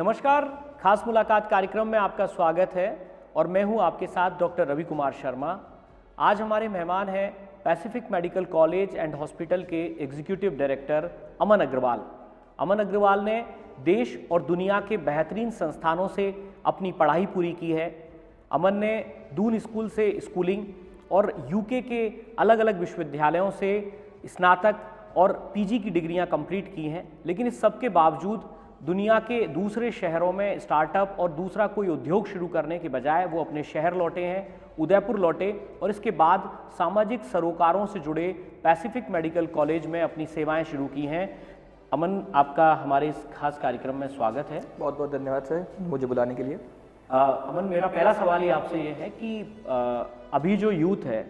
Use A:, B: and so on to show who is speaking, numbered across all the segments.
A: नमस्कार, खास मुलाकात कार्यक्रम में आपका स्वागत है और मैं हूं आपके साथ डॉक्टर रवि कुमार शर्मा। आज हमारे मेहमान हैं Pacific Medical College and Hospital के एग्जीक्यूटिव डायरेक्टर अमन अग्रवाल। अमन अग्रवाल ने देश और दुनिया के बेहतरीन संस्थानों से अपनी पढ़ाई पूरी की है। अमन ने दून स्कूल से स्कूलिंग और यूके के अलग अलग विश्वविद्यालयों से स्नातक और पीजी की डिग्रियां कंप्लीट की हैं, लेकिन इस सब के बावजूद दुनिया के दूसरे शहरों में स्टार्टअप और दूसरा कोई उद्योग शुरू करने के बजाय वो अपने शहर लौटे हैं, उदयपुर लौटे और इसके बाद सामाजिक सरोकारों से जुड़े पैसिफिक मेडिकल कॉलेज में अपनी सेवाएं शुरू की हैं। अमन, आपका हमारे इस खास कार्यक्रम में स्वागत है।
B: बहुत बहुत धन्यवाद सर मुझे बुलाने के लिए।
A: अमन, मेरा पहला सवाल ये आपसे ये है कि अभी जो यूथ है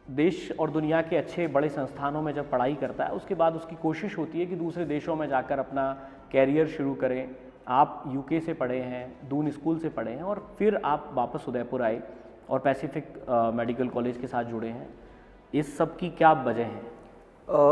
A: देश और दुनिया के अच्छे बड़े संस्थानों में जब पढ़ाई करता है, उसके बाद उसकी कोशिश होती है कि दूसरे देशों में जाकर अपना कैरियर शुरू करें। आप यूके से पढ़े हैं, दून स्कूल से पढ़े हैं और फिर आप वापस उदयपुर आए और पैसिफिक मेडिकल कॉलेज के साथ जुड़े हैं। इस सब की क्या वजह है?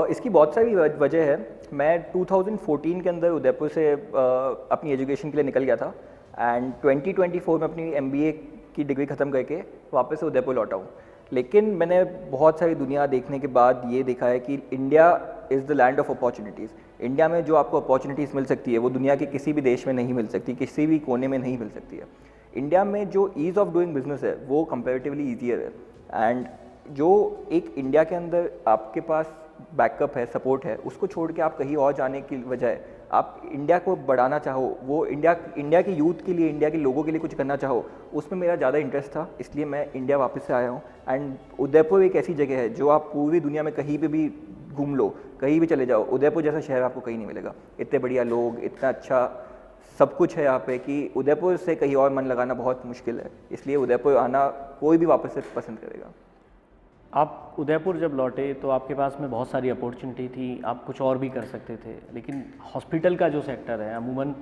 B: इसकी बहुत सारी वजह है। मैं 2014 के अंदर उदयपुर से अपनी एजुकेशन के लिए निकल गया था एंड 2024 में अपनी MBA की डिग्री ख़त्म करके वापस से उदयपुर लौटा हूँ। लेकिन मैंने बहुत सारी दुनिया देखने के बाद ये देखा है कि India is the land of opportunities. India में जो आपको अपॉर्चुनिटीज़ मिल सकती है वो दुनिया के किसी भी देश में नहीं मिल सकती, किसी भी कोने में नहीं मिल सकती है। इंडिया में जो ईज़ ऑफ डूइंग बिजनेस है वो कंपैरेटिवली ईजियर है एंड जो एक इंडिया के अंदर आपके पास बैकअप है, सपोर्ट है, उसको छोड़ के आप कहीं और जाने की बजाय आप इंडिया को बढ़ाना चाहो, वो इंडिया के यूथ के लिए, इंडिया के लोगों के लिए कुछ करना चाहो, उसमें मेरा ज़्यादा इंटरेस्ट था। इसलिए मैं इंडिया वापस से आया हूँ एंड उदयपुर एक ऐसी जगह है जो आप पूरी दुनिया में कहीं पे भी घूम लो, कहीं भी चले जाओ, उदयपुर जैसा शहर आपको कहीं नहीं मिलेगा। इतने बढ़िया लोग, इतना अच्छा सब कुछ है यहाँ पे कि उदयपुर से कहीं और मन लगाना बहुत मुश्किल है। इसलिए उदयपुर आना कोई भी वापस से पसंद करेगा।
A: आप उदयपुर जब लौटे तो आपके पास में बहुत सारी अपॉर्चुनिटी थी, आप कुछ और भी कर सकते थे, लेकिन हॉस्पिटल का जो सेक्टर है अमूमन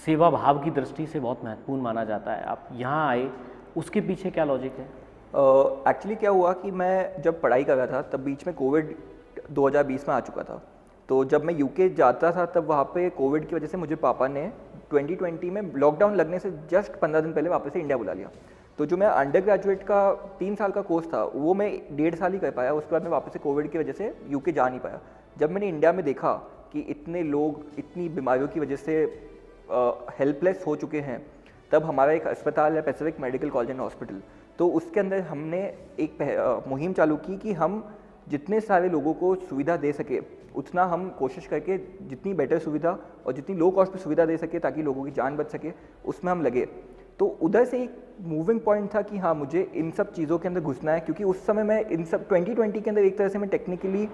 A: सेवा भाव की दृष्टि से बहुत महत्वपूर्ण माना जाता है। आप यहाँ आए, उसके पीछे क्या लॉजिक है?
B: एक्चुअली क्या हुआ कि मैं जब पढ़ाई कर रहा था तब बीच में कोविड 2020 में आ चुका था। तो जब मैं यूके जाता था तब वहाँ पे कोविड की वजह से मुझे पापा ने 2020 में लॉकडाउन लगने से जस्ट 15 दिन पहले वापस से इंडिया बुला लिया। तो जो मैं अंडर ग्रेजुएट का 3 साल का कोर्स था वो मैं 1.5 साल ही कर पाया। उसके बाद मैं वापस से कोविड की वजह से यूके जा नहीं पाया। जब मैंने इंडिया में देखा कि इतने लोग इतनी बीमारियों की वजह से हेल्पलेस हो चुके हैं, तब हमारा एक अस्पताल है Pacific Medical College and hospital, तो उसके अंदर हमने एक मुहिम चालू की कि हम जितने सारे लोगों को सुविधा दे सके उतना हम कोशिश करके जितनी बेटर सुविधा और जितनी लो कॉस्ट पे सुविधा दे सके ताकि लोगों की जान बच सके, उसमें हम लगे। तो उधर से एक मूविंग पॉइंट था कि हाँ मुझे इन सब चीज़ों के अंदर घुसना है, क्योंकि उस समय मैं इन सब 2020 के अंदर एक तरह से मैं टेक्निकली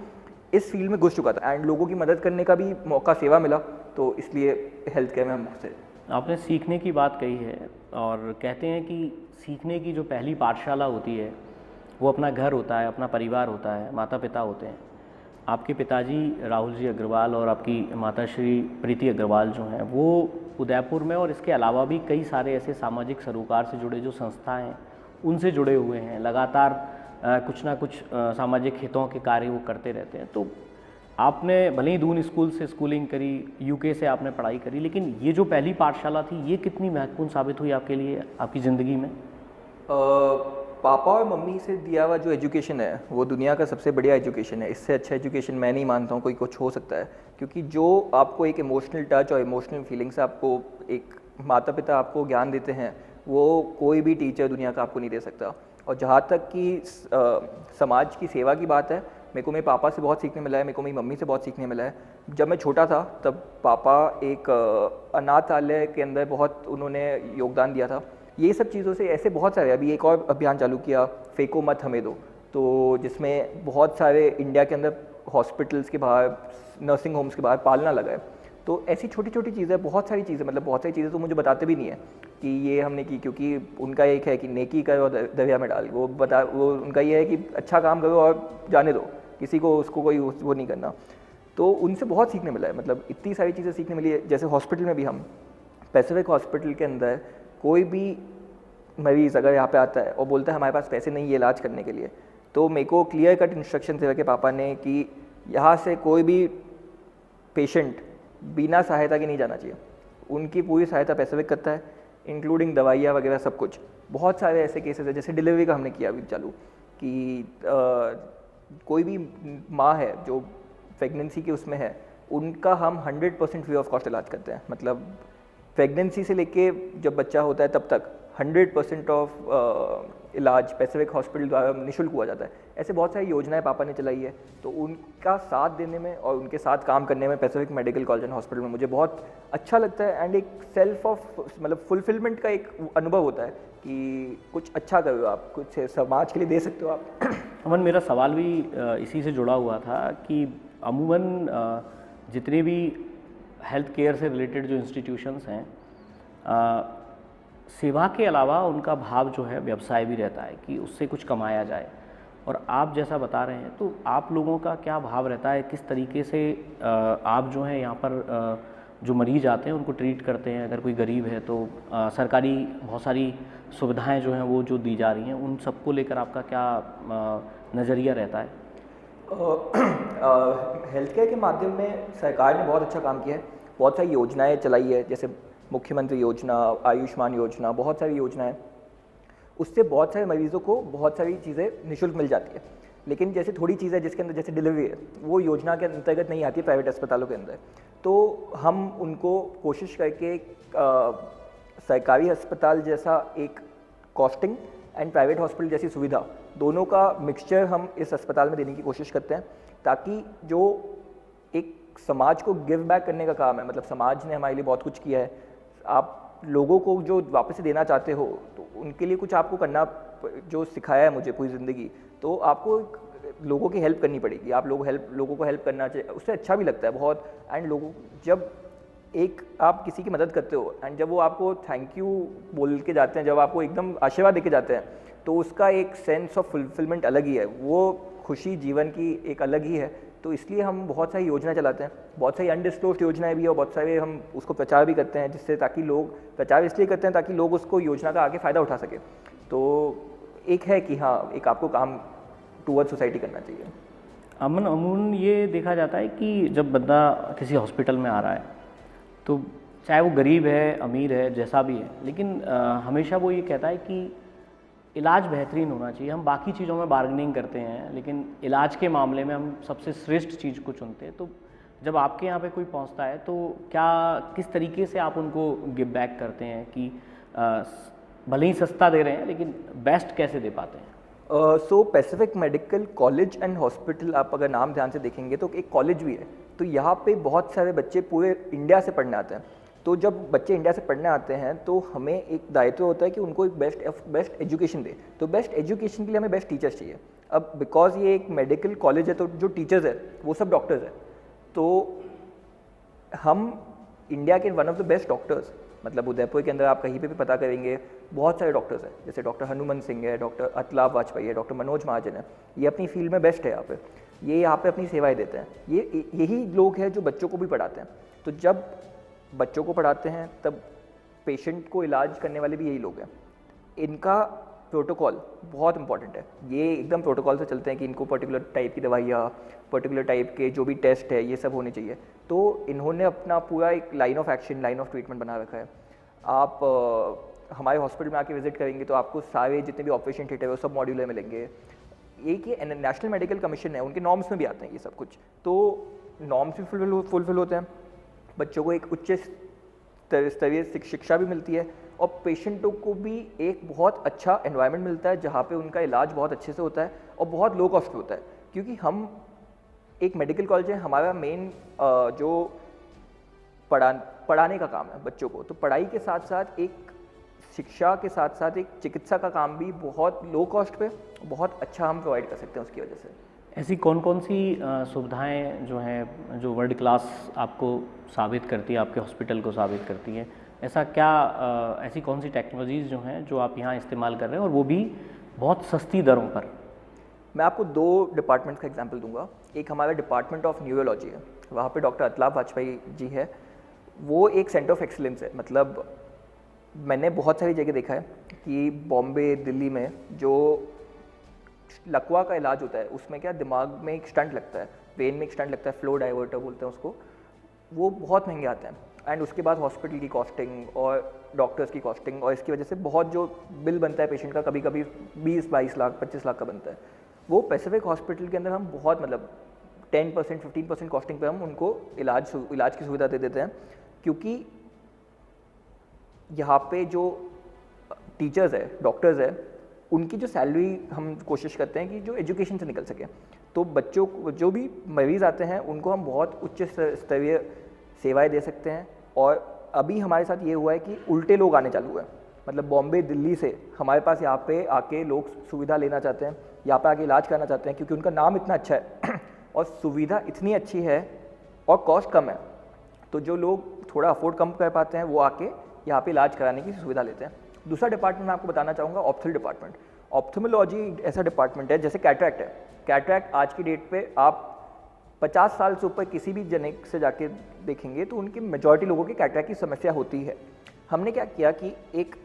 B: इस फील्ड में घुस चुका था एंड लोगों की मदद करने का भी मौका, सेवा मिला, तो इसलिए हेल्थ केयर में हम घुसे।
A: आपने सीखने की बात कही है और कहते हैं कि सीखने की जो पहली पाठशाला होती है वो अपना घर होता है, अपना परिवार होता है, माता पिता होते हैं। आपके पिताजी राहुल जी अग्रवाल और आपकी माता श्री प्रीति अग्रवाल जो हैं वो उदयपुर में और इसके अलावा भी कई सारे ऐसे सामाजिक सरोकार से जुड़े जो संस्थाएं हैं उनसे जुड़े हुए हैं। लगातार कुछ ना कुछ सामाजिक हितों के कार्य वो करते रहते हैं। तो आपने भले ही दून स्कूल से स्कूलिंग करी, यूके से आपने पढ़ाई करी, लेकिन ये जो पहली पाठशाला थी ये कितनी महत्वपूर्ण साबित हुई आपके लिए, आपकी ज़िंदगी में?
B: पापा और मम्मी से दिया हुआ जो एजुकेशन है वो दुनिया का सबसे बढ़िया एजुकेशन है। इससे अच्छा एजुकेशन मैं नहीं मानता हूँ कोई कुछ हो सकता है, क्योंकि जो आपको एक इमोशनल टच और इमोशनल फीलिंग से आपको एक माता पिता आपको ज्ञान देते हैं वो कोई भी टीचर दुनिया का आपको नहीं दे सकता। और जहाँ तक कि समाज की सेवा की बात है, मेरे को मेरे पापा से बहुत सीखने मिला है, मेरे को मेरी मम्मी से बहुत सीखने मिला है। जब मैं छोटा था तब पापा एक अनाथालय के अंदर बहुत उन्होंने योगदान दिया था। ये सब चीज़ों से ऐसे बहुत सारे, अभी एक और अभियान चालू किया फेंको मत हमें दो, तो जिसमें बहुत सारे इंडिया के अंदर हॉस्पिटल्स के बाहर, नर्सिंग होम्स के बाहर पालना लगा है। तो ऐसी छोटी छोटी चीज़ें, बहुत सारी चीज़ें, मतलब बहुत सारी चीज़ें तो मुझे बताते भी नहीं है कि ये हमने की, क्योंकि उनका एक है कि नेकी करो और दरिया में डाल, वो उनका ये है कि अच्छा काम करो और जाने दो, किसी को उसको कोई वो नहीं करना। तो उनसे बहुत सीखने मिला है, मतलब इतनी सारी चीज़ें सीखने मिली है। जैसे हॉस्पिटल में भी हम पैसिफिक हॉस्पिटल के अंदर कोई भी मरीज़ अगर यहाँ पे आता है और बोलता है हमारे पास पैसे नहीं है इलाज करने के लिए, तो मेरे को क्लियर कट इंस्ट्रक्शन थे कि पापा ने कि यहाँ से कोई भी पेशेंट बिना सहायता के नहीं जाना चाहिए। उनकी पूरी सहायता पैसिफिक करता है, इंक्लूडिंग दवाइयाँ वगैरह सब कुछ। बहुत सारे ऐसे केसेस है, जैसे डिलीवरी का हमने किया अभी चालू कि कोई भी माँ है जो प्रेगनेंसी के उसमें है, उनका हम 100% फ्री ऑफ कॉस्ट इलाज करते हैं। मतलब प्रेगनेंसी से लेके जब बच्चा होता है तब तक 100% ऑफ इलाज पैसिफिक हॉस्पिटल द्वारा निःशुल्क हुआ जाता है। ऐसे बहुत सारी योजनाएं पापा ने चलाई है, तो उनका साथ देने में और उनके साथ काम करने में Pacific Medical College and hospital में मुझे बहुत अच्छा लगता है। एंड एक सेल्फ ऑफ मतलब फुलफिलमेंट का एक अनुभव होता है कि कुछ अच्छा कर रहे हो आप, कुछ समाज के लिए दे सकते हो आप।
A: अमन, मेरा सवाल भी इसी से जुड़ा हुआ था कि अमूमन जितने भी हेल्थ केयर से रिलेटेड जो इंस्टीट्यूशंस हैं, सेवा के अलावा उनका भाव जो है व्यवसाय भी रहता है कि उससे कुछ कमाया जाए। और आप जैसा बता रहे हैं, तो आप लोगों का क्या भाव रहता है, किस तरीके से आप जो है यहाँ पर जो मरीज आते हैं उनको ट्रीट करते हैं? अगर कोई गरीब है तो सरकारी बहुत सारी सुविधाएं जो हैं वो जो दी जा रही हैं, उन सबको लेकर आपका क्या नज़रिया रहता है?
B: हेल्थ केयर के माध्यम में सरकार ने बहुत अच्छा काम किया है, बहुत सारी योजनाएं चलाई है, जैसे मुख्यमंत्री योजना, आयुष्मान योजना, बहुत सारी योजनाएं। उससे बहुत सारे मरीजों को बहुत सारी चीज़ें निःशुल्क मिल जाती है। लेकिन जैसे थोड़ी चीज़ें जिसके अंदर जैसे डिलीवरी है, वो योजना के अंतर्गत नहीं आती है प्राइवेट अस्पतालों के अंदर, तो हम उनको कोशिश करके सरकारी अस्पताल जैसा एक कॉस्टिंग एंड प्राइवेट हॉस्पिटल जैसी सुविधा, दोनों का मिक्सचर हम इस अस्पताल में देने की कोशिश करते हैं, ताकि जो एक समाज को गिव बैक करने का काम है, मतलब समाज ने हमारे लिए बहुत कुछ किया है, आप लोगों को जो वापस से देना चाहते हो, तो उनके लिए कुछ आपको करना, जो सिखाया है मुझे पूरी ज़िंदगी, तो आपको लोगों की हेल्प करनी पड़ेगी। आप लोगों को हेल्प करना चाहिए, उससे अच्छा भी लगता है बहुत। एंड लोगों जब एक आप किसी की मदद करते हो एंड जब वो आपको थैंक यू बोल के जाते हैं, जब आपको एकदम आशीर्वाद दे के जाते हैं, तो उसका एक सेंस ऑफ फुलफिलमेंट अलग ही है, वो खुशी जीवन की एक अलग ही है। तो इसलिए हम बहुत सारी योजना चलाते हैं, बहुत सारी अनडिस्क्लोज्ड योजनाएं भी है और बहुत सारे हम उसको प्रचार भी करते हैं, जिससे ताकि लोग, प्रचार इसलिए करते हैं ताकि लोग उसको योजना का आगे फ़ायदा उठा सके। तो एक है कि हाँ, एक आपको काम टूवर्ड सोसाइटी करना चाहिए।
A: अमूमन ये देखा जाता है कि जब बंदा किसी हॉस्पिटल में आ रहा है, तो चाहे वो गरीब है, अमीर है, जैसा भी है, लेकिन हमेशा वो ये कहता है कि इलाज बेहतरीन होना चाहिए। हम बाकी चीज़ों में बार्गेनिंग करते हैं, लेकिन इलाज के मामले में हम सबसे श्रेष्ठ चीज़ को चुनते हैं। तो जब आपके यहाँ पे कोई पहुँचता है, तो क्या किस तरीके से आप उनको गिव बैक करते हैं कि भले ही सस्ता दे रहे हैं, लेकिन बेस्ट कैसे दे पाते हैं?
B: So Pacific Medical College and Hospital, आप अगर नाम ध्यान से देखेंगे तो एक कॉलेज भी है। तो यहाँ पे बहुत सारे बच्चे पूरे इंडिया से पढ़ने आते हैं। तो जब बच्चे इंडिया से पढ़ने आते हैं, तो हमें एक दायित्व होता है कि उनको एक बेस्ट एजुकेशन दे। तो बेस्ट एजुकेशन के लिए हमें बेस्ट टीचर्स चाहिए। अब बिकॉज ये एक मेडिकल कॉलेज है, तो जो टीचर्स है वो सब डॉक्टर्स हैं। तो हम इंडिया के one of the best doctors, मतलब उदयपुर के अंदर आप कहीं पे भी पता करेंगे, बहुत सारे डॉक्टर्स हैं, जैसे डॉक्टर हनुमंत सिंह है, डॉक्टर अतलाब वाजपेयी है, डॉक्टर मनोज महाजन है। ये अपनी फील्ड में बेस्ट है यहाँ पे, ये यहाँ पे अपनी सेवाएं देते हैं। यही लोग हैं जो बच्चों को भी पढ़ाते हैं। तो जब बच्चों को पढ़ाते हैं, तब पेशेंट को इलाज करने वाले भी यही लोग हैं। इनका प्रोटोकॉल बहुत इंपॉर्टेंट है। ये एकदम प्रोटोकॉल से चलते हैं कि इनको पर्टिकुलर टाइप की दवाइयाँ, पर्टिकुलर टाइप के जो भी टेस्ट है, ये सब होने चाहिए। तो इन्होंने अपना पूरा एक line of action, line of treatment बना रखा है। आप हमारे हॉस्पिटल में आके विजिट करेंगे तो आपको सारे जितने भी ऑपरेशन थिएटर है वो सब मॉड्यूलर मिलेंगे। एक ये नेशनल मेडिकल कमीशन है, उनके नॉर्म्स में भी आते हैं ये सब कुछ। तो नॉर्म्स भी फुलफिल होते हैं, बच्चों को एक उच्च स्तरीय शिक्षा भी मिलती है, और पेशेंटों को भी एक बहुत अच्छा एनवायरनमेंट मिलता है जहाँ पे उनका इलाज बहुत अच्छे से होता है और बहुत लो कॉस्ट पे होता है। क्योंकि हम एक मेडिकल कॉलेज है, हमारा मेन जो पढ़ाने का काम है बच्चों को, तो पढ़ाई के साथ साथ एक शिक्षा के साथ साथ एक चिकित्सा का काम भी बहुत लो कॉस्ट पे बहुत अच्छा हम प्रोवाइड कर सकते हैं उसकी वजह से।
A: ऐसी कौन कौन सी सुविधाएं जो हैं जो वर्ल्ड क्लास आपको साबित करती है, आपके हॉस्पिटल को साबित करती हैं? ऐसा क्या ऐसी कौन सी टेक्नोलॉजीज़ जो हैं जो आप यहाँ इस्तेमाल कर रहे हैं, और वो भी बहुत सस्ती दरों पर?
B: मैं आपको दो डिपार्टमेंट का एग्जांपल दूंगा। एक हमारा डिपार्टमेंट ऑफ न्यूरोलॉजी है, वहाँ पे डॉक्टर अतलाब वाजपेयी जी है। वो एक सेंटर ऑफ एक्सीलेंस है। मतलब मैंने बहुत सारी जगह देखा है कि बॉम्बे, दिल्ली में जो लकवा का इलाज होता है, उसमें क्या दिमाग में एक स्टंट लगता है, ब्रेन में एक स्टंट लगता है, फ्लो डाइवर्टर बोलते हैं उसको, वो बहुत महंगे आते हैं। एंड उसके बाद हॉस्पिटल की कॉस्टिंग और डॉक्टर्स की कॉस्टिंग, और इसकी वजह से बहुत जो बिल बनता है पेशेंट का, कभी कभी 20-22 लाख 25 लाख का बनता है, वो पैसिफिक हॉस्पिटल के अंदर हम बहुत मतलब 10% 15% कॉस्टिंग पे हम उनको इलाज की सुविधा दे देते हैं, क्योंकि यहाँ पे जो टीचर्स है, डॉक्टर्स है, उनकी जो सैलरी हम कोशिश करते हैं कि जो एजुकेशन से निकल सके। तो बच्चों को जो भी मरीज़ आते हैं उनको हम बहुत उच्च स्तरीय सेवाएं दे सकते हैं। और अभी हमारे साथ ये हुआ है कि उल्टे लोग आने चालू हुए हैं, मतलब बॉम्बे दिल्ली से हमारे पास यहाँ पे आके लोग सुविधा लेना चाहते हैं, यहाँ पे आके इलाज करना चाहते हैं, क्योंकि उनका नाम इतना अच्छा है और सुविधा इतनी अच्छी है और कॉस्ट कम है। तो जो लोग थोड़ा अफोर्ड कम कर पाते हैं वो आके यहाँ पे इलाज कराने की सुविधा लेते हैं। दूसरा डिपार्टमेंट मैं आपको बताना चाहूँगा, ऑप्थल डिपार्टमेंट। ऑप्थेमोलॉजी ऐसा डिपार्टमेंट है, जैसे कैटरैक्ट है, कैटरैक्ट आज की डेट पे आप 50 साल से ऊपर किसी भी जेनेक से जाके देखेंगे तो उनकी मेजॉरिटी लोगों की कैटरैक्ट की समस्या होती है। हमने क्या किया कि एक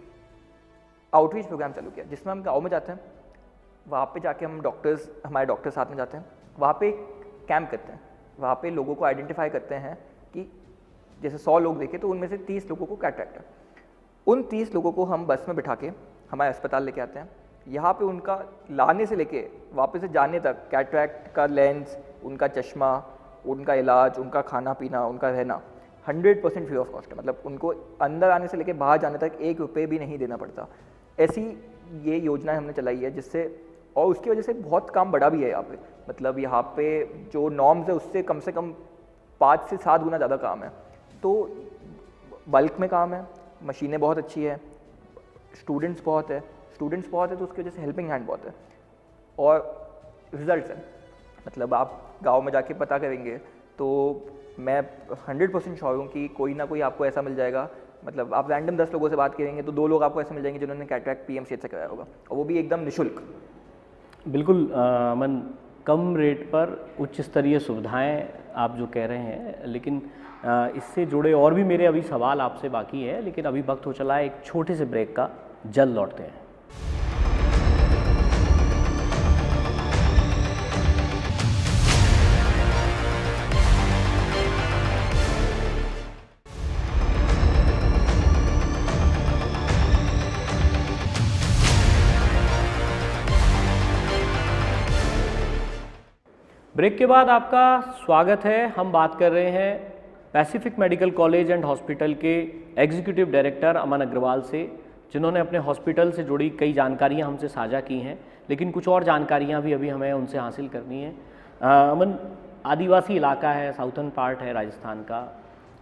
B: आउटरीच प्रोग्राम चालू किया, जिसमें हम गाँव में जाते हैं, वहाँ पे जाके हम हमारे डॉक्टर साथ में जाते हैं, वहाँ पे कैंप करते हैं, वहाँ पे लोगों को आइडेंटिफाई करते हैं कि जैसे 100 लोग देखे तो उनमें से 30 लोगों को कैटरैक्ट है। उन 30 लोगों को हम बस में बिठा के हमारे अस्पताल लेके आते हैं। यहाँ पे उनका लाने से लेके वापस से जाने तक कैटरैक्ट का लेंस, उनका चश्मा, उनका इलाज, उनका खाना पीना, उनका रहना 100% फ्री ऑफ कॉस्ट है। मतलब उनको अंदर आने से लेके बाहर जाने तक 1 रुपये भी नहीं देना पड़ता। ऐसी ये योजना हमने चलाई है, जिससे और उसकी वजह से बहुत काम बढ़ा भी है यहाँ पे। मतलब यहाँ पे जो नॉर्म्स है उससे कम से कम 5 से 7 गुना ज़्यादा काम है। तो बल्क में काम है, मशीनें बहुत अच्छी है, स्टूडेंट्स बहुत है तो उसकी वजह से हेल्पिंग हैंड बहुत है और रिजल्ट्स हैं। मतलब आप गांव में जाके पता करेंगे तो मैं 100% श्योर हूँ कि कोई ना कोई आपको ऐसा मिल जाएगा। मतलब आप रैंडम 10 लोगों से बात करेंगे तो 2 लोग आपको ऐसे मिल जाएंगे जिन्होंने कैटरैक्ट पीएमसीएच से कराया होगा, और वो भी एकदम निःशुल्क।
A: बिल्कुल अमन, कम रेट पर उच्च स्तरीय सुविधाएं आप जो कह रहे हैं, लेकिन इससे जुड़े और भी मेरे अभी सवाल आपसे बाकी है, लेकिन अभी वक्त हो चला है एक छोटे से ब्रेक का, जल्द लौटते हैं। ब्रेक के बाद आपका स्वागत है। हम बात कर रहे हैं Pacific Medical College and Hospital के एग्जीक्यूटिव डायरेक्टर अमन अग्रवाल से, जिन्होंने अपने हॉस्पिटल से जुड़ी कई जानकारियां हमसे साझा की हैं, लेकिन कुछ और जानकारियां भी अभी हमें उनसे हासिल करनी है। अमन, आदिवासी इलाका है, साउथर्न पार्ट है राजस्थान का,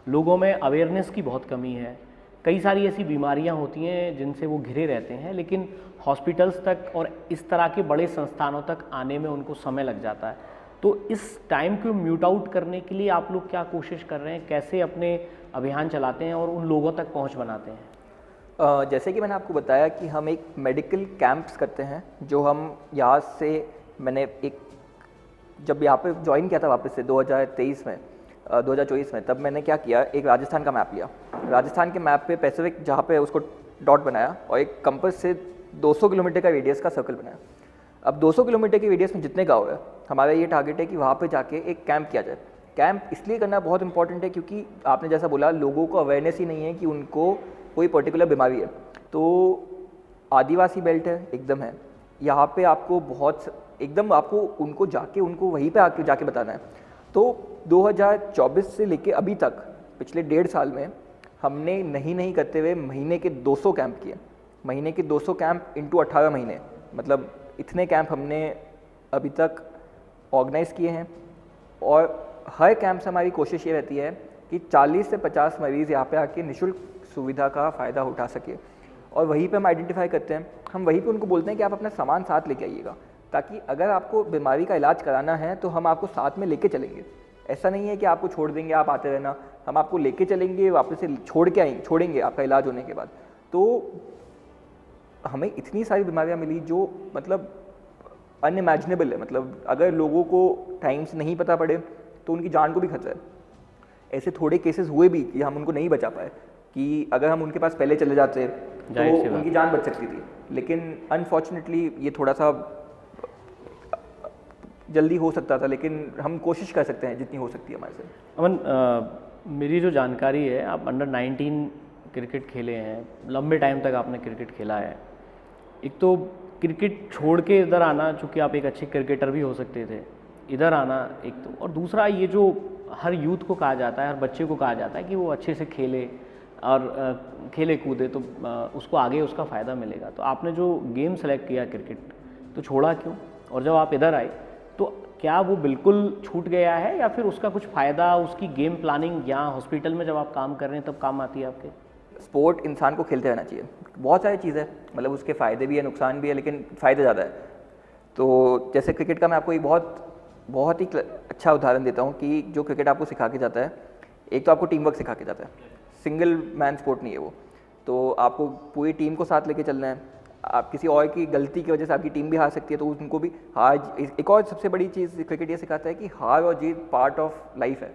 A: लोगों में अवेयरनेस की बहुत कमी है। कई सारी ऐसी बीमारियां होती हैं जिनसे वो घिरे रहते हैं, लेकिन हॉस्पिटल्स तक और इस तरह के बड़े संस्थानों तक आने में उनको समय लग जाता है। तो इस टाइम को म्यूट आउट करने के लिए आप लोग क्या कोशिश कर रहे हैं, कैसे अपने अभियान चलाते हैं और उन लोगों तक पहुंच बनाते हैं?
B: जैसे कि मैंने आपको बताया कि हम एक मेडिकल कैंप्स करते हैं, जो हम यहाँ से मैंने जब यहाँ पे ज्वाइन किया था वापस से 2023 में 2024 में, तब मैंने क्या किया, एक राजस्थान का मैप लिया। राजस्थान के मैप पे पैसिफिक जहाँ पे उसको डॉट बनाया और एक कंपास से 200 किलोमीटर का रेडियस का सर्कल बनाया। अब 200 किलोमीटर के रेडियस में जितने गाँव है, हमारा ये टारगेट है कि वहाँ पे जाके एक कैंप किया जाए। कैंप इसलिए करना बहुत इंपॉर्टेंट है क्योंकि आपने जैसा बोला, लोगों को अवेयरनेस ही नहीं है कि उनको कोई पर्टिकुलर बीमारी है। तो आदिवासी बेल्ट है, एकदम है, यहाँ पे आपको एकदम आपको उनको वहीं पे आके जाके बताना है। तो 2024 से लेके अभी तक पिछले 1.5 साल में हमने नहीं करते हुए महीने के 200 कैंप किए। महीने के 200 कैंप इंटू 18 महीने, मतलब इतने कैंप हमने अभी तक ऑर्गेनाइज़ किए हैं। और हर कैंप से हमारी कोशिश ये रहती है कि 40 से 50 मरीज़ यहाँ पे आके निःशुल्क सुविधा का फ़ायदा उठा सके। और वहीं पे हम आइडेंटिफाई करते हैं, हम वहीं पे उनको बोलते हैं कि आप अपना सामान साथ लेके आइएगा, ताकि अगर आपको बीमारी का इलाज कराना है तो हम आपको साथ में लेके चलेंगे। ऐसा नहीं है कि आपको छोड़ देंगे, आप आते रहना, हम आपको लेके चलेंगे, वापस से छोड़ेंगे आपका इलाज होने के बाद। तो हमें इतनी सारी बीमारियाँ मिली जो मतलब अनइमेजिनेबल है। मतलब अगर लोगों को टाइम से नहीं पता पड़े तो उनकी जान को भी खतरा है। ऐसे थोड़े केसेस हुए भी कि हम उनको नहीं बचा पाए, कि अगर हम उनके पास पहले चले जाते तो उनकी जान बच सकती थी, लेकिन अनफॉर्चुनेटली ये थोड़ा सा जल्दी हो सकता था। लेकिन हम कोशिश कर सकते हैं जितनी हो सकती है हमारे से।
A: अमन, मेरी जो जानकारी है, आप अंडर 19 क्रिकेट खेले हैं, लंबे टाइम तक आपने क्रिकेट खेला है। एक तो क्रिकेट छोड़ के इधर आना, चूँकि आप एक अच्छे क्रिकेटर भी हो सकते थे, इधर आना एक तो, और दूसरा ये जो हर यूथ को कहा जाता है, हर बच्चे को कहा जाता है कि वो अच्छे से खेले और खेले कूदे तो उसको आगे उसका फ़ायदा मिलेगा। तो आपने जो गेम सेलेक्ट किया क्रिकेट, तो छोड़ा क्यों? और जब आप इधर आए तो क्या वो बिल्कुल छूट गया है, या फिर उसका कुछ फ़ायदा, उसकी गेम प्लानिंग यहाँ हॉस्पिटल में जब आप काम कर रहे हैं तब काम आती है आपके?
B: स्पोर्ट इंसान को खेलते रहना चाहिए। बहुत सारी चीज़ें, मतलब उसके फ़ायदे भी है, नुकसान भी है, लेकिन फ़ायदे ज़्यादा है। तो जैसे क्रिकेट का मैं आपको एक बहुत ही अच्छा उदाहरण देता हूँ कि जो क्रिकेट आपको सिखा के जाता है, एक तो आपको टीम वर्क सिखा के जाता है, सिंगल मैन स्पोर्ट नहीं है वो। तो आपको पूरी टीम को साथ लेके चलना है। आप किसी और की गलती की वजह से आपकी टीम भी हार सकती है, तो उनको भी हार। एक और सबसे बड़ी चीज़ क्रिकेट ये सिखाता है कि हार और जीत पार्ट ऑफ लाइफ है।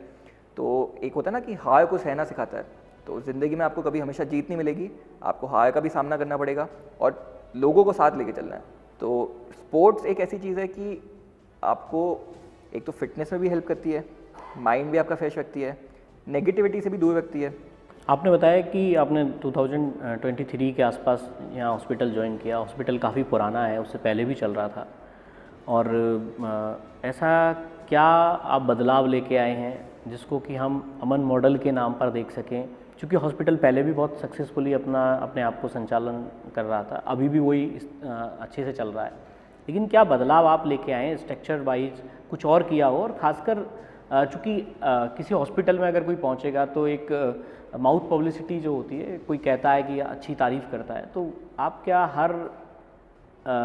B: तो एक होता है ना कि हार को सहना सिखाता है। तो ज़िंदगी में आपको कभी हमेशा जीत नहीं मिलेगी, आपको हार का भी सामना करना पड़ेगा और लोगों को साथ लेके चलना है। तो स्पोर्ट्स एक ऐसी चीज़ है कि आपको एक तो फिटनेस में भी हेल्प करती है, माइंड भी आपका फ्रेश रखती है, नेगेटिविटी से भी दूर रखती है।
A: आपने बताया कि आपने 2023 के आसपास यहाँ हॉस्पिटल ज्वाइन किया। हॉस्पिटल काफ़ी पुराना है, उससे पहले भी चल रहा था। और ऐसा क्या आप बदलाव लेके आए हैं जिसको कि हम अमन मॉडल के नाम पर देख सकें? क्योंकि हॉस्पिटल पहले भी बहुत सक्सेसफुली अपने आप को संचालन कर रहा था, अभी भी वही अच्छे से चल रहा है, लेकिन क्या बदलाव आप लेके आए हैं स्ट्रक्चर वाइज, कुछ और किया हो? और ख़ासकर चूँकि किसी हॉस्पिटल में अगर कोई पहुँचेगा तो एक माउथ पब्लिसिटी जो होती है, कोई कहता है कि अच्छी तारीफ़ करता है, तो आप क्या हर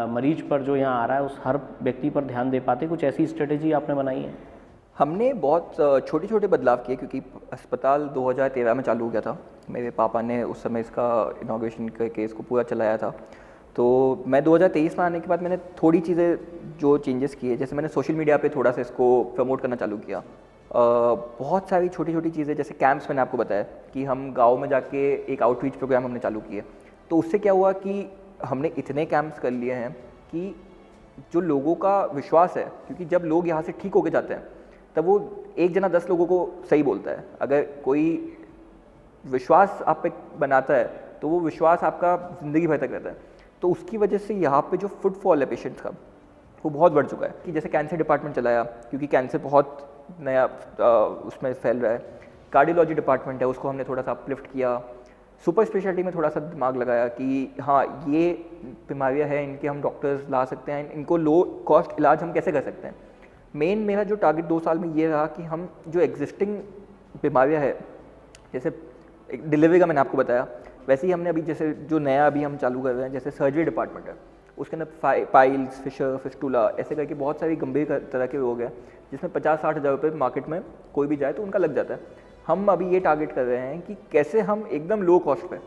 A: मरीज पर जो यहाँ आ रहा है उस हर व्यक्ति पर ध्यान दे पाते? कुछ ऐसी स्ट्रेटेजी आपने बनाई है?
B: हमने बहुत छोटे छोटे बदलाव किए, क्योंकि अस्पताल 2013 में चालू हो गया था। मेरे पापा ने उस समय इसका इनॉग्रेशन करके इसको पूरा चलाया था। तो मैं 2023 में आने के बाद मैंने थोड़ी चीज़ें जो चेंजेस किए, जैसे मैंने सोशल मीडिया पे थोड़ा सा इसको प्रमोट करना चालू किया। बहुत सारी छोटी छोटी चीज़ें, जैसे कैंप्स मैंने आपको बताया कि हम गाँव में जाके एक आउटरीच प्रोग्राम हमने चालू किए। तो उससे क्या हुआ कि हमने इतने कैंप्स कर लिए हैं कि जो लोगों का विश्वास है, क्योंकि जब लोग यहाँ से ठीक होके जाते हैं तब वो एक जना 10 लोगों को सही बोलता है। अगर कोई विश्वास आप पे बनाता है तो वो विश्वास आपका ज़िंदगी भर तक रहता है। तो उसकी वजह से यहाँ पे जो फुटफॉल है पेशेंट्स का, वो बहुत बढ़ चुका है। कि जैसे कैंसर डिपार्टमेंट चलाया, क्योंकि कैंसर बहुत नया उसमें फैल रहा है। कार्डियोलॉजी डिपार्टमेंट है, उसको हमने थोड़ा सा अपलिफ्ट किया। सुपर स्पेशलिटी में थोड़ा सा दिमाग लगाया कि हाँ, ये बीमारियाँ हैं, इनके हम डॉक्टर्स ला सकते हैं, इनको लो कॉस्ट इलाज हम कैसे कर सकते हैं। मेन मेरा जो टारगेट 2 साल में ये रहा कि हम जो एग्जिस्टिंग बीमारियाँ है, जैसे डिलीवरी का मैंने आपको बताया, वैसे ही हमने अभी जैसे जो नया अभी हम चालू कर रहे हैं, जैसे सर्जरी डिपार्टमेंट है, उसके अंदर पाइल्स, फिशर, फिस्टुला, ऐसे करके बहुत सारी गंभीर तरह के रोग हैं जिसमें 50-60 हज़ार रुपये मार्केट में कोई भी जाए तो उनका लग जाता है। हम अभी ये टारगेट कर रहे हैं कि कैसे हम एकदम लो कॉस्ट पे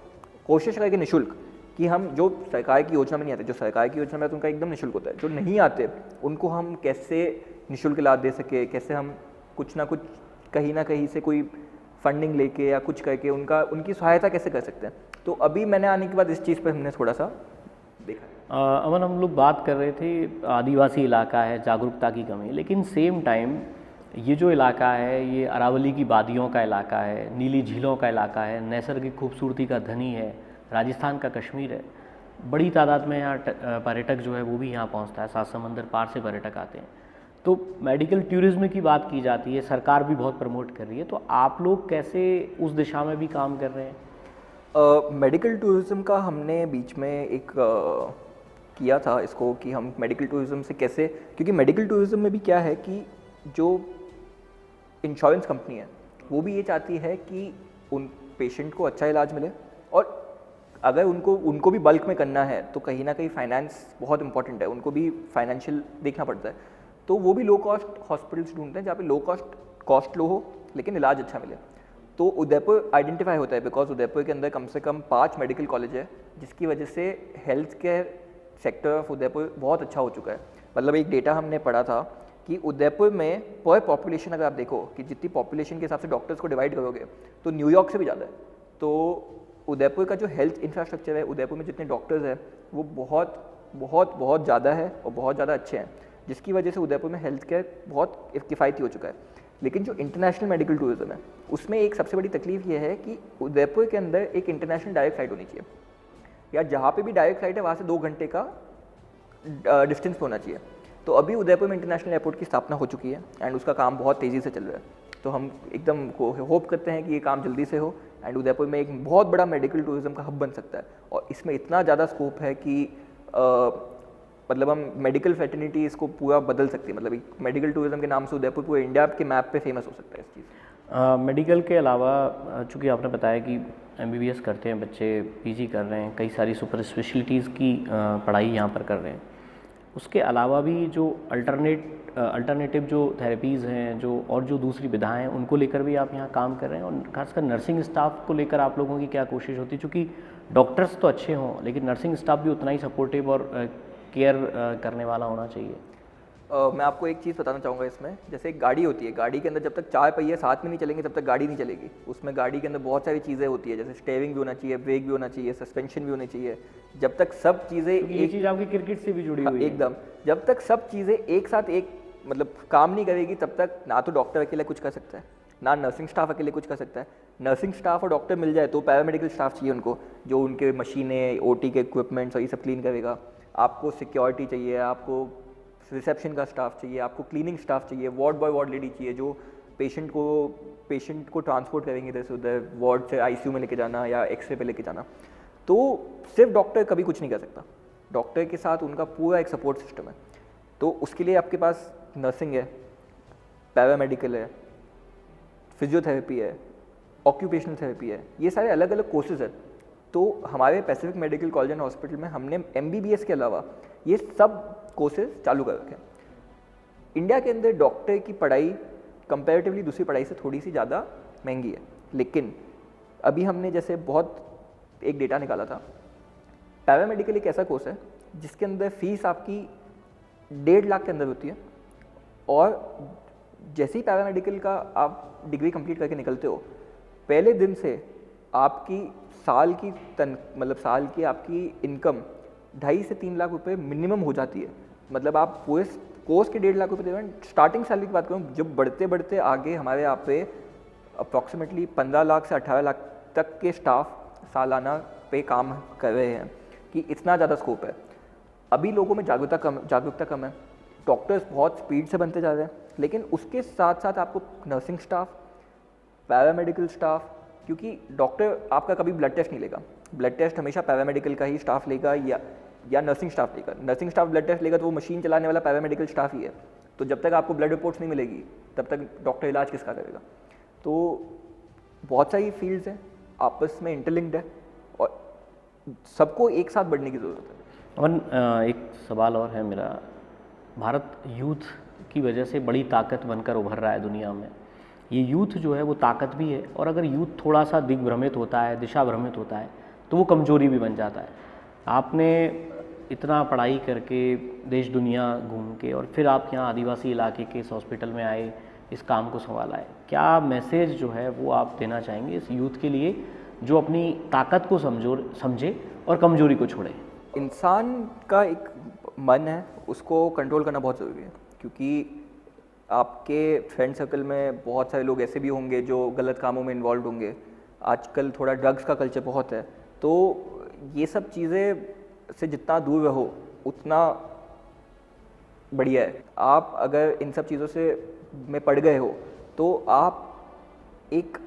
B: कोशिश करें कि निःशुल्क, कि हम जो सरकार की योजना में नहीं आते, जो सरकार की योजना में तो उनका एकदम निःशुल्क होता है, जो नहीं आते उनको हम कैसे निःशुल्क इलाज दे सके, कैसे हम कुछ ना कुछ कहीं ना कहीं से कोई फंडिंग लेके या कुछ करके उनकी सहायता कैसे कर सकते हैं। तो अभी मैंने आने के बाद इस चीज़ पर हमने थोड़ा सा देखा।
A: अमन, हम लोग बात कर रहे थे आदिवासी इलाका है, जागरूकता की कमी, लेकिन सेम टाइम ये जो इलाका है ये अरावली की वादियों का इलाका है, नीली झीलों का इलाका है, नैसर्गिक खूबसूरती का धनी है, राजस्थान का कश्मीर है। बड़ी तादाद में यहाँ पर्यटक जो है वो भी यहाँ पहुँचता है, 7 समंदर पार से पर्यटक आते हैं। तो मेडिकल टूरिज्म की बात की जाती है, सरकार भी बहुत प्रमोट कर रही है, तो आप लोग कैसे उस दिशा में भी काम कर रहे हैं?
B: मेडिकल टूरिज़्म का हमने बीच में एक किया था इसको, कि हम मेडिकल टूरिज़्म से कैसे, क्योंकि मेडिकल टूरिज़्म में भी क्या है कि जो इंश्योरेंस कंपनी है वो भी ये चाहती है कि उन पेशेंट को अच्छा इलाज मिले, और अगर उनको भी बल्क में करना है तो कहीं ना कहीं फाइनेंस बहुत इंपॉर्टेंट है, उनको भी फाइनेंशियल देखना पड़ता है। तो वो भी लो कॉस्ट हॉस्पिटल्स ढूंढते हैं जहाँ पे लो कॉस्ट लो हो लेकिन इलाज अच्छा मिले। तो उदयपुर आइडेंटिफाई होता है, बिकॉज उदयपुर के अंदर कम से कम 5 मेडिकल कॉलेज है, जिसकी वजह से health care sector of Udaipur बहुत अच्छा हो चुका है। मतलब एक डेटा हमने पढ़ा था कि उदयपुर में पर पॉपुलेशन अगर आप देखो कि जितनी पॉपुलेशन के हिसाब से डॉक्टर्स को डिवाइड करोगे तो न्यूयॉर्क से भी ज़्यादा है। तो उदयपुर का जो हेल्थ इंफ्रास्ट्रक्चर है, उदयपुर में जितने डॉक्टर्स हैं वो बहुत बहुत बहुत ज़्यादा है और बहुत ज़्यादा अच्छे हैं, जिसकी वजह से उदयपुर में हेल्थ केयर बहुत किफ़ायती हो चुका है। लेकिन जो इंटरनेशनल मेडिकल टूरिज्म है उसमें एक सबसे बड़ी तकलीफ ये है कि उदयपुर के अंदर एक इंटरनेशनल डायरेक्ट फ्लाइट होनी चाहिए, या जहाँ पे भी डायरेक्ट फ्लाइट है वहाँ से 2 घंटे का डिस्टेंस पे होना चाहिए। तो अभी उदयपुर में इंटरनेशनल एयरपोर्ट की स्थापना हो चुकी है एंड उसका काम बहुत तेज़ी से चल रहा है। तो हम एकदम को होप करते हैं कि ये काम जल्दी से हो एंड उदयपुर में एक बहुत बड़ा मेडिकल टूरिज्म का हब बन सकता है। और इसमें इतना ज़्यादा स्कोप है कि मतलब हम मेडिकल फैटर्निटी इसको पूरा बदल सकती है। मतलब एक मेडिकल टूरिज्म के नाम से उदयपुर पूरे इंडिया के मैप पे फेमस हो सकता है इस चीज़।
A: मेडिकल के अलावा चूँकि आपने बताया कि MBBS करते हैं बच्चे, PG कर रहे हैं, कई सारी सुपर स्पेशलिटीज़ की पढ़ाई यहाँ पर कर रहे हैं, उसके अलावा भी जो अल्टरनेटिव जो थेरेपीज़ हैं जो और जो दूसरी विधाएं हैं उनको लेकर भी आप यहाँ काम कर रहे हैं, और खासकर नर्सिंग स्टाफ को लेकर आप लोगों की क्या कोशिश होती है? चूँकि डॉक्टर्स तो अच्छे हों लेकिन नर्सिंग स्टाफ भी उतना ही सपोर्टिव और केयर करने वाला होना चाहिए।
B: मैं आपको एक चीज़ बताना चाहूँगा इसमें, जैसे एक गाड़ी होती है, गाड़ी के अंदर जब तक 4 पहिए साथ में नहीं चलेंगे तब तक गाड़ी नहीं चलेगी। उसमें गाड़ी के अंदर बहुत सारी चीज़ें होती है, जैसे स्टीयरिंग भी होना चाहिए, ब्रेक भी होना चाहिए, सस्पेंशन भी होनी चाहिए। जब तक सब चीज़ें
A: ये चीज़ आपकी क्रिकेट से भी जुड़ी हुई है
B: एकदम, जब तक सब चीज़ें एक साथ एक मतलब काम नहीं करेगी तब तक ना तो डॉक्टर अकेले कुछ कर सकता है, ना नर्सिंग स्टाफ अकेले कुछ कर सकता है। नर्सिंग स्टाफ और डॉक्टर मिल जाए तो पैरामेडिकल स्टाफ चाहिए उनको, जो उनके मशीनें, OT के इक्विपमेंट्स और ये सब क्लीन करेगा। आपको सिक्योरिटी चाहिए, आपको रिसेप्शन का स्टाफ चाहिए, आपको क्लीनिंग स्टाफ चाहिए, वार्ड बॉय वार्ड लेडी चाहिए जो पेशेंट को ट्रांसपोर्ट करेंगे इधर से उधर, वार्ड से ICU में लेके जाना या एक्सरे पे लेके जाना। तो सिर्फ डॉक्टर कभी कुछ नहीं कर सकता, डॉक्टर के साथ उनका पूरा एक सपोर्ट सिस्टम है। तो उसके लिए आपके पास नर्सिंग है, पैरामेडिकल है, फिजियोथेरेपी है, ऑक्यूपेशनल थेरेपी है, ये सारे अलग अलग कोर्सेज है। तो हमारे Pacific Medical College and hospital में हमने MBBS के अलावा ये सब कोर्सेज चालू कर रखे हैं। इंडिया के अंदर डॉक्टर की पढ़ाई कंपैरेटिवली दूसरी पढ़ाई से थोड़ी सी ज़्यादा महंगी है, लेकिन अभी हमने जैसे बहुत एक डेटा निकाला था, पैरामेडिकल एक ऐसा कोर्स है जिसके अंदर फीस आपकी 1.5 लाख के अंदर होती है, और जैसे ही पैरामेडिकल का आप डिग्री कंप्लीट करके निकलते हो, पहले दिन से आपकी साल की आपकी इनकम 2.5 से 3 लाख रुपए मिनिमम हो जाती है। मतलब आप पूरे कोर्स के 1.5 लाख रुपए दे रहे हैं। स्टार्टिंग सैलरी की बात करूँ, जब बढ़ते बढ़ते आगे हमारे यहाँ पे अप्रॉक्सीमेटली 15 लाख से 18 लाख तक के स्टाफ सालाना पे काम कर रहे हैं, कि इतना ज़्यादा स्कोप है। अभी लोगों में जागरूकता कम है, डॉक्टर्स बहुत स्पीड से बनते जा रहे हैं, लेकिन उसके साथ साथ आपको नर्सिंग स्टाफ, पैरामेडिकल स्टाफ, क्योंकि डॉक्टर आपका कभी ब्लड टेस्ट नहीं लेगा, ब्लड टेस्ट हमेशा पैरामेडिकल का ही स्टाफ लेगा या नर्सिंग स्टाफ लेगा। नर्सिंग स्टाफ ब्लड टेस्ट लेगा तो वो मशीन चलाने वाला पैरामेडिकल स्टाफ ही है। तो जब तक आपको ब्लड रिपोर्ट्स नहीं मिलेगी तब तक डॉक्टर इलाज किसका करेगा? तो बहुत सारी फील्ड्स हैं, आपस में इंटरलिंक्ड है और सबको एक साथ बढ़ने की ज़रूरत है।
A: और एक सवाल और है मेरा, भारत यूथ की वजह से बड़ी ताकत बनकर उभर रहा है दुनिया में। ये यूथ जो है वो ताकत भी है, और अगर यूथ थोड़ा सा दिग्भ्रमित होता है, दिशा भ्रमित होता है, तो वो कमजोरी भी बन जाता है। आपने इतना पढ़ाई करके देश दुनिया घूम के और फिर आप यहाँ आदिवासी इलाके के इस हॉस्पिटल में आए, इस काम को संभाला है, क्या मैसेज जो है वो आप देना चाहेंगे इस यूथ के लिए जो अपनी ताकत को समझे और कमजोरी को छोड़े?
B: इंसान का एक मन है, उसको कंट्रोल करना बहुत ज़रूरी है, क्योंकि आपके फ्रेंड सर्कल में बहुत सारे लोग ऐसे भी होंगे जो गलत कामों में इन्वॉल्व होंगे। आजकल थोड़ा ड्रग्स का कल्चर बहुत है, तो ये सब चीज़ें से जितना दूर रहो उतना बढ़िया है। आप अगर इन सब चीज़ों से में पड़ गए हो तो आप एक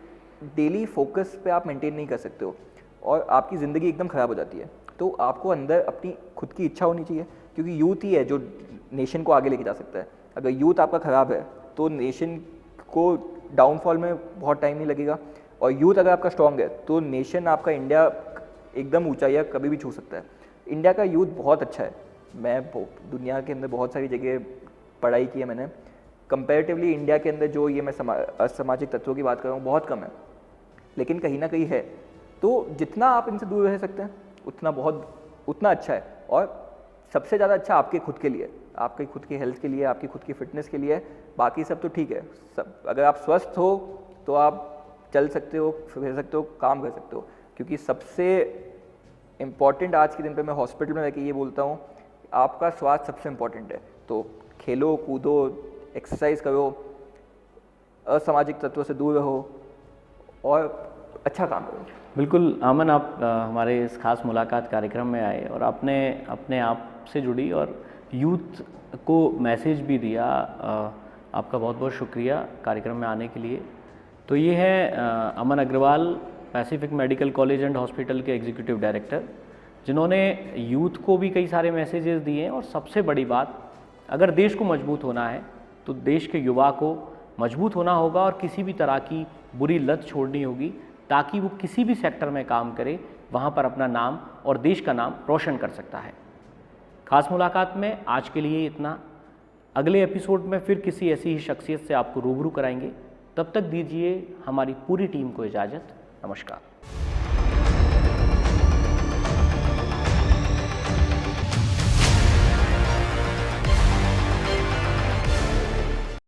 B: डेली फोकस पे आप मेंटेन नहीं कर सकते हो और आपकी ज़िंदगी एकदम ख़राब हो जाती है। तो आपको अंदर अपनी खुद की इच्छा होनी चाहिए, क्योंकि यूथ ही है जो नेशन को आगे लेके जा सकता है। अगर यूथ आपका ख़राब है तो नेशन को डाउनफॉल में बहुत टाइम नहीं लगेगा, और यूथ अगर आपका स्ट्रॉन्ग है तो नेशन आपका इंडिया एकदम ऊंचाइयाँ कभी भी छू सकता है। इंडिया का यूथ बहुत अच्छा है। मैं दुनिया के अंदर बहुत सारी जगह पढ़ाई की है मैंने, कंपैरेटिवली इंडिया के अंदर जो ये मैं असामाजिक तत्वों की बात कर रहा हूँ बहुत कम है, लेकिन कहीं ना कहीं है। तो जितना आप इनसे दूर रह सकते हैं उतना अच्छा है, और सबसे ज़्यादा अच्छा आपके खुद के लिए, आपकी खुद की हेल्थ के लिए, आपकी खुद की फिटनेस के लिए। बाकी सब तो ठीक है, सब अगर आप स्वस्थ हो तो आप चल सकते हो, फिर सकते हो, काम कर सकते हो। क्योंकि सबसे इम्पॉर्टेंट आज के दिन पे मैं हॉस्पिटल में रहकर ये बोलता हूँ, आपका स्वास्थ्य सबसे इम्पॉर्टेंट है। तो खेलो कूदो, एक्सरसाइज करो, असामाजिक तत्वों से दूर रहो और अच्छा काम करो।
A: बिल्कुल अमन, आप हमारे इस खास मुलाकात कार्यक्रम में आए और आपने अपने आप से जुड़ी और यूथ को मैसेज भी दिया। आपका बहुत बहुत शुक्रिया कार्यक्रम में आने के लिए। तो ये है Aman Agrawal, Pacific Medical College and Hospital के एग्जीक्यूटिव डायरेक्टर, जिन्होंने यूथ को भी कई सारे मैसेजेस दिए हैं। और सबसे बड़ी बात, अगर देश को मजबूत होना है तो देश के युवा को मजबूत होना होगा और किसी भी तरह की बुरी लत छोड़नी होगी, ताकि वो किसी भी सेक्टर में काम करे वहाँ पर अपना नाम और देश का नाम रोशन कर सकता है। खास मुलाकात में आज के लिए इतना। अगले एपिसोड में फिर किसी ऐसी ही शख्सियत से आपको रूबरू कराएंगे। तब तक दीजिए हमारी पूरी टीम को इजाज़त। नमस्कार।